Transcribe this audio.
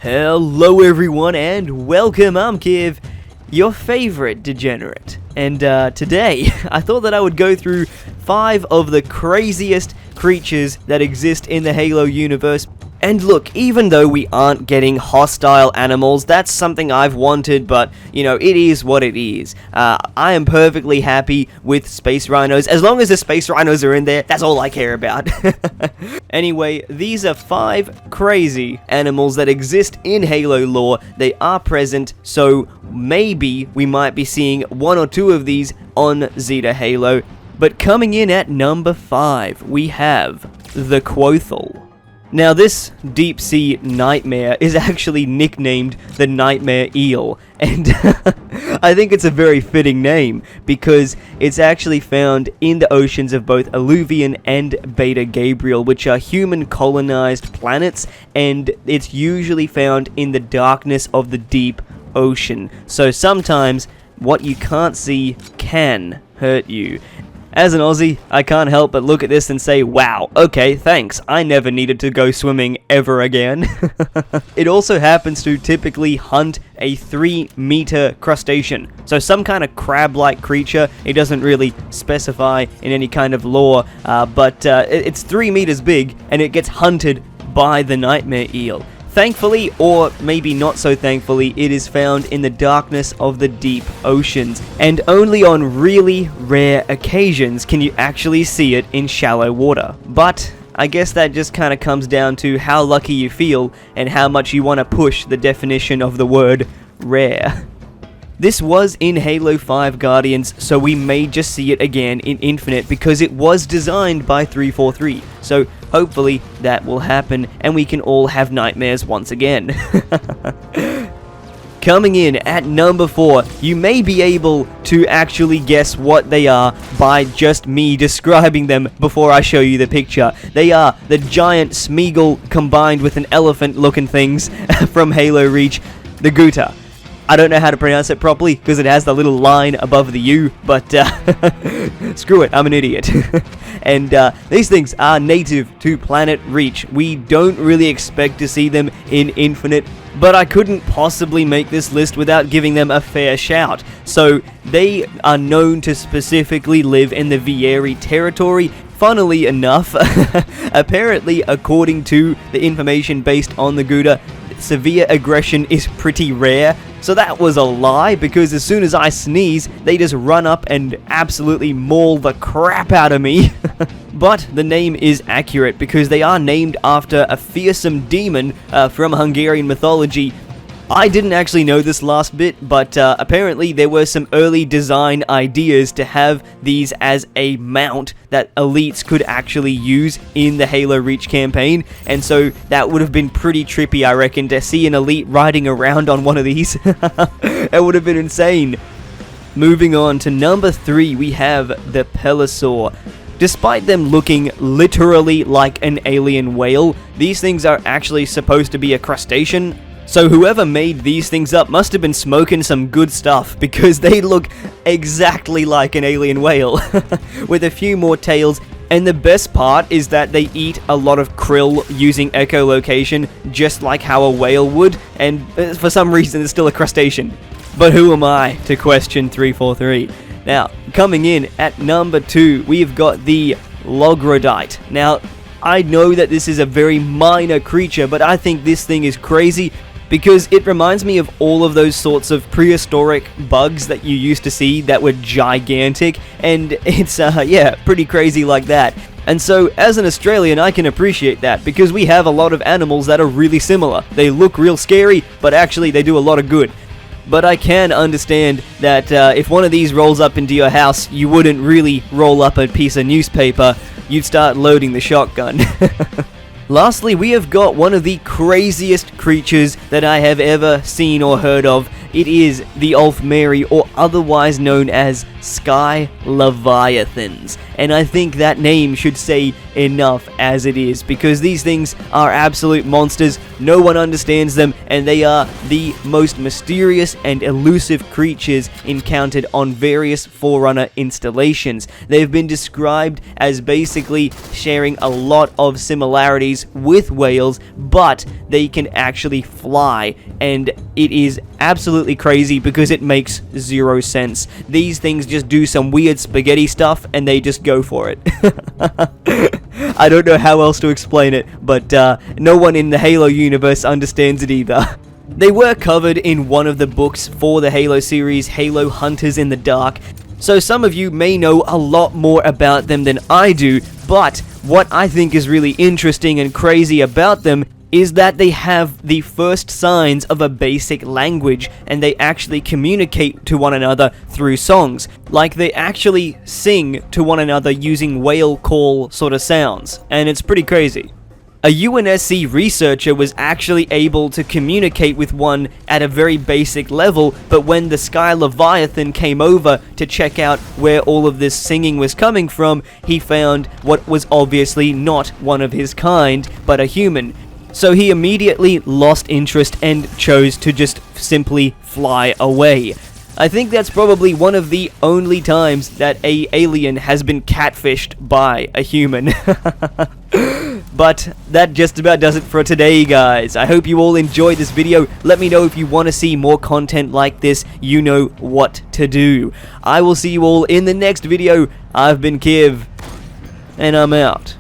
Hello everyone and welcome, I'm Kiv, your favorite degenerate. And today, I thought that I would go through 5 of the craziest creatures that exist in the Halo universe. And look, even though we aren't getting hostile animals, that's something I've wanted, but, you know, it is what it is. I am perfectly happy with space rhinos. As long as the space rhinos are in there, that's all I care about. Anyway, these are 5 crazy animals that exist in Halo lore. They are present, so maybe we might be seeing 1 or 2 of these on Zeta Halo. But coming in at number 5, we have the Quothol. Now, this deep-sea nightmare is actually nicknamed the Nightmare Eel, and I think it's a very fitting name, because it's actually found in the oceans of both Alluvian and Beta Gabriel, which are human-colonized planets, and it's usually found in the darkness of the deep ocean. So sometimes, what you can't see can hurt you. As an Aussie, I can't help but look at this and say, wow, okay, thanks, I never needed to go swimming ever again. It also happens to typically hunt a 3-meter crustacean, so some kind of crab-like creature. It doesn't really specify in any kind of lore, but it's 3 meters big, and it gets hunted by the Nightmare Eel. Thankfully, or maybe not so thankfully, it is found in the darkness of the deep oceans, and only on really rare occasions can you actually see it in shallow water. But I guess that just kind of comes down to how lucky you feel and how much you want to push the definition of the word rare. This was in Halo 5 Guardians, so we may just see it again in Infinite because it was designed by 343. So hopefully that will happen and we can all have nightmares once again. Coming in at number 4, you may be able to actually guess what they are by just me describing them before I show you the picture. They are the giant Smeagle combined with an elephant looking things from Halo Reach, the Guta. I don't know how to pronounce it properly because it has the little line above the U, but screw it, I'm an idiot. And these things are native to planet Reach. We don't really expect to see them in Infinite, but I couldn't possibly make this list without giving them a fair shout. So they are known to specifically live in the Vieri territory. Funnily enough, apparently according to the information based on the Gouda, severe aggression is pretty rare. So that was a lie, because as soon as I sneeze, they just run up and absolutely maul the crap out of me. But the name is accurate, because they are named after a fearsome demon from Hungarian mythology. I didn't actually know this last bit, but apparently there were some early design ideas to have these as a mount that elites could actually use in the Halo Reach campaign, and so that would have been pretty trippy, I reckon, to see an elite riding around on one of these. That would have been insane. Moving on to number 3, we have the Pelosa. Despite them looking literally like an alien whale, these things are actually supposed to be a crustacean. So whoever made these things up must have been smoking some good stuff, because they look exactly like an alien whale, with a few more tails. And the best part is that they eat a lot of krill using echolocation, just like how a whale would, and for some reason it's still a crustacean. But who am I to question 343? Now, coming in at number 2, we've got the Lagradite. Now, I know that this is a very minor creature, but I think this thing is crazy, because it reminds me of all of those sorts of prehistoric bugs that you used to see that were gigantic, and it's, pretty crazy like that. And so, as an Australian, I can appreciate that, because we have a lot of animals that are really similar. They look real scary, but actually they do a lot of good. But I can understand that if one of these rolls up into your house, you wouldn't really roll up a piece of newspaper, you'd start loading the shotgun. Lastly, we have got one of the craziest creatures that I have ever seen or heard of. It is the Ulfmeri, or otherwise known as Sky Leviathans. And I think that name should say enough as it is, because these things are absolute monsters. No one understands them, and they are the most mysterious and elusive creatures encountered on various Forerunner installations. They've been described as basically sharing a lot of similarities with whales, but they can actually fly, and it is absolutely crazy because it makes zero sense. These things just do some weird spaghetti stuff and they just go for it. I don't know how else to explain it, but no one in the Halo universe understands it either. They were covered in one of the books for the Halo series, Halo Hunters in the Dark, so some of you may know a lot more about them than I do, but what I think is really interesting and crazy about them is that they have the first signs of a basic language, and they actually communicate to one another through songs. Like, they actually sing to one another using whale call sort of sounds, and it's pretty crazy. A UNSC researcher was actually able to communicate with one at a very basic level, but when the Sky Leviathan came over to check out where all of this singing was coming from, he found what was obviously not one of his kind, but a human. So he immediately lost interest and chose to just simply fly away. I think that's probably one of the only times that an alien has been catfished by a human. But that just about does it for today, guys. I hope you all enjoyed this video. Let me know if you want to see more content like this. You know what to do. I will see you all in the next video. I've been Kiv, and I'm out.